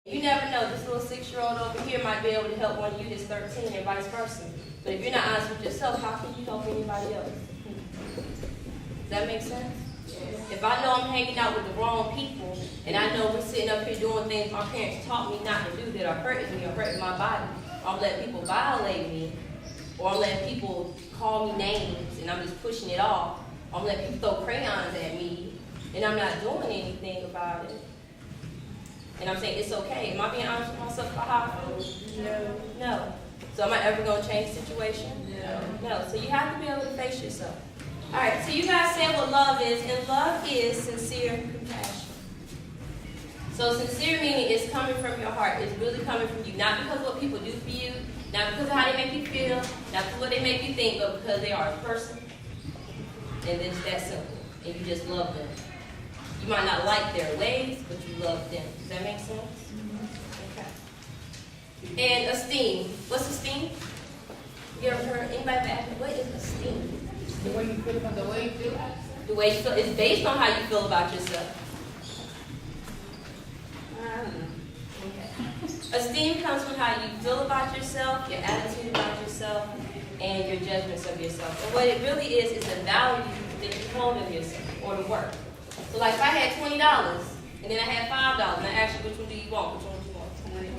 You never know, this little 6-year-old over here might be able to help one of you that's 13 and vice versa. But if you're not honest with yourself, how can you help anybody else? Does that make sense? If I know I'm hanging out with the wrong people, and I know we're sitting up here doing things my parents taught me not to do that are hurting me or hurting my body, or I'm letting people violate me, or I'm letting people call me names and I'm just pushing it off, or I'm letting people throw crayons at me, and I'm not doing anything about it. And I'm saying it's okay. Am I being honest with myself about how I feel? No. No. So am I ever going to change the situation? No. No. So you have to be able to face yourself. All right, so you guys said what love is, and love is sincere compassion. So sincere meaning it's coming from your heart. It's really coming from you. Not because of what people do for you, not because of how they make you feel, not because of what they make you think, but because they are a person. And it's that simple. And you just love them. You might not like their ways, but you love them. Does that make sense? Okay. And esteem. What's esteem? You ever heard anybody ask me, what is esteem? The way you feel about the way you feel. The way you feel. It's based on how you feel about yourself. I don't know. Okay. Esteem comes from how you feel about yourself, your attitude about yourself, and your judgments of yourself. And what it really is the value that you hold of yourself or the work. So like if I had $20 and then I had $5 and I asked you which one do you want? Which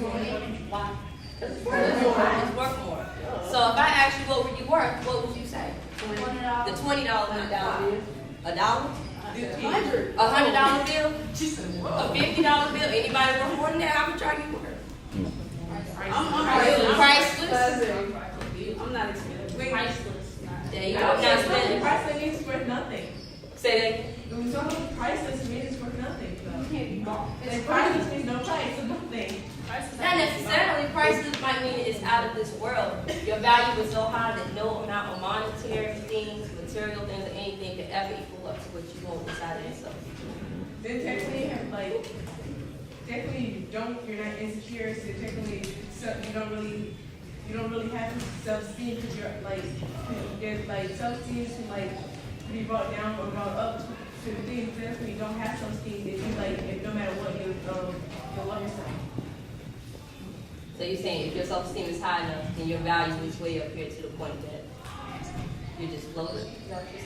one do you want? Why? Because it's worth more. So if I asked you what were you worth, what would you say? $20. The $20 not $1. $1? $100 bill? A $50 bill? Anybody worth more than that? How much are you worth? I'm priceless. I'm not expensive. Priceless. There you go. Not spending. Priceless means worth nothing. Say that again. When we talk about priceless means it's worth nothing. You can't be bought. And priceless means no price, so nothing. Not necessarily. Priceless might mean it's out of this world. Your value is so high that no amount of monetary things, material things, or anything could ever equal up to what you want inside of yourself. Then technically, you're not insecure. So technically, you don't really have self-esteem because there's self-esteem to be brought down or brought up to the things. Definitely, you don't have self-esteem if if no matter what you love yourself. So you're saying if your self-esteem is high enough, then your value is way up here to the point that you're just floating. Is that what you're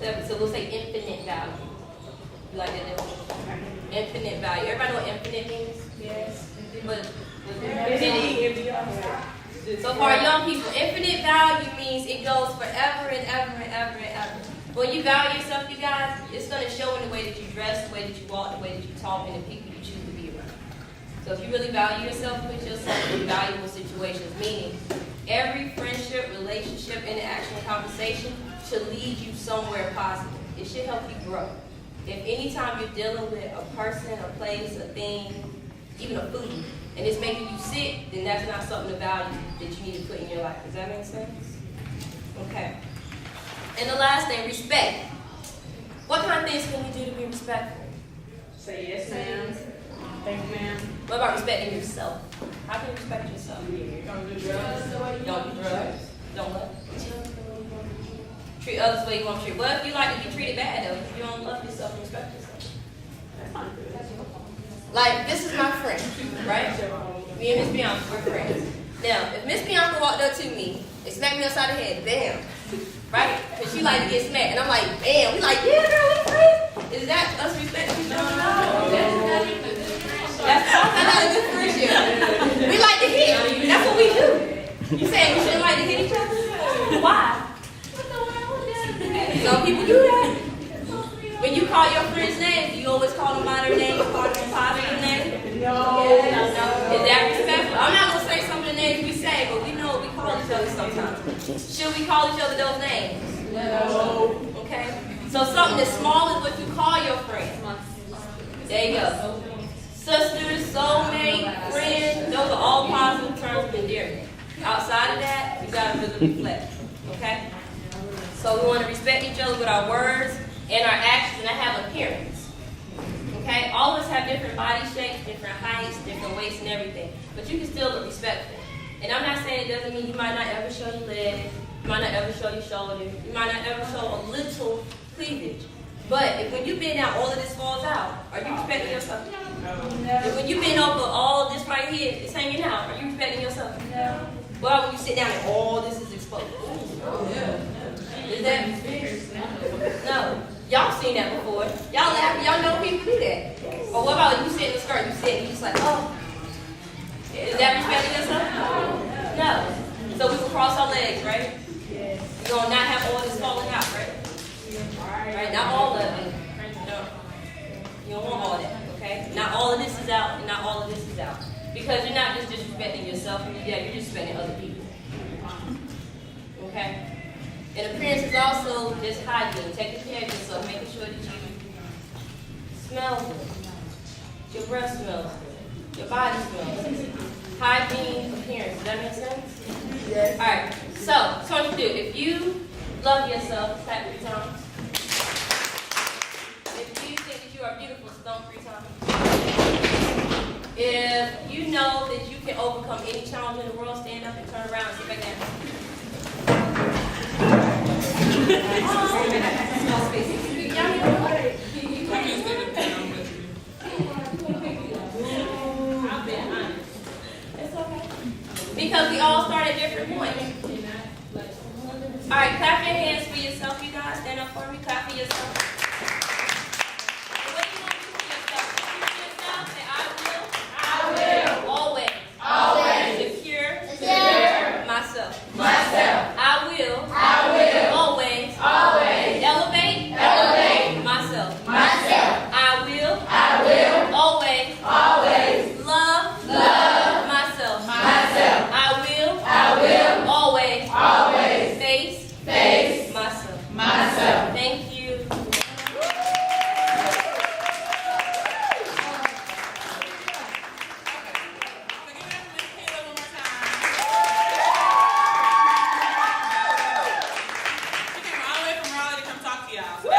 saying? So we'll say infinite value. You like that definition? Infinite value. Everybody know what infinite means? Yes. But so for our young people, infinite value means it goes forever and ever and ever and ever. When you value yourself, you guys, it's going to show in the way that you dress, the way that you walk, the way that you talk, and the people you choose to be around. So if you really value yourself, put yourself in valuable situations, meaning every friendship, relationship, interaction, and conversation should lead you somewhere positive. It should help you grow. If anytime you're dealing with a person, a place, a thing, even a food, and it's making you sick, then that's not something of value that you need to put in your life. Does that make sense? Okay. And the last thing, respect. What kind of things can we do to be respectful? Say yes, ma'am. Thank you, ma'am. What about respecting yourself? How can you respect yourself? Don't do drugs. Don't do drugs. Don't what? Treat others the way you want to treat. What if you like to be treated bad though? If you don't love yourself and respect yourself. Like, this is my friend, right? Me and Miss Bianca, we're friends. Now, if Miss Bianca walked up to me and smacked me upside the head, bam, right? Because she like to get smacked. And I'm like, bam. We like, yeah, girl, we friends. Is that us respecting each other? No. That's not a good friendship. We like to hit. That's what we do. You saying we shouldn't like to hit each other? Why? Some people do that. When you call your friend's name, you always call them by their name, call them by their name? No. Is that respectful? I'm not going to say some of the names we say, but we know what we call each other sometimes. Should we call each other those names? No. Okay? So something as small as what you call your friend. There you go. Sisters, soulmate, friend, those are all positive terms of endearment. Outside of that, you got to really reflect. Okay? So we want to respect each other with our words and our actions and have appearance. Okay? All of us have different body shapes, different heights, different weights and everything. But you can still look respectful. And I'm not saying it doesn't mean you might not ever show your leg, you might not ever show your shoulder, you might not ever show a little cleavage. But if when you bend down, all of this falls out, are you respecting yourself? No. If when you bend over, all of this right here is hanging out, are you respecting yourself? No. Well, when you sit down and all this is exposed. Is that? No. Y'all seen that before. Y'all laugh. Y'all know people do that. Or what about you sit in the skirt, you sit and you just like, oh. Is that respecting yourself? No. So we will cross our legs, right? Yes. We're going to not have all this falling out, right? Right? Not all of it. No. You don't want all that, okay? Not all of this is out and not all of this is out. Because you're not just disrespecting yourself, you're disrespecting other people. Okay? And appearance is also just hygiene, taking care of yourself, making sure that you smell good. Your breath smells good. Your body smells good. Hygiene, appearance. Does that make sense? Yes. Alright, so what you do. If you love yourself, clap 3 times. If you think that you are beautiful, stomp 3 times. If you know that you can overcome any challenge in the world, stand up and turn around and sit back down. Small spaces. Y'all need to worry. It's okay. Because we all start at different points. Alright, clap your hands for yourself, you guys. Stand up for me. Clap for yourself. And what are you going to do for yourself? For yourself, say, I will always secure myself. I will always elevate myself. I will always love myself. I will always face myself. Thank you. She came all the way from Raleigh to come talk to y'all.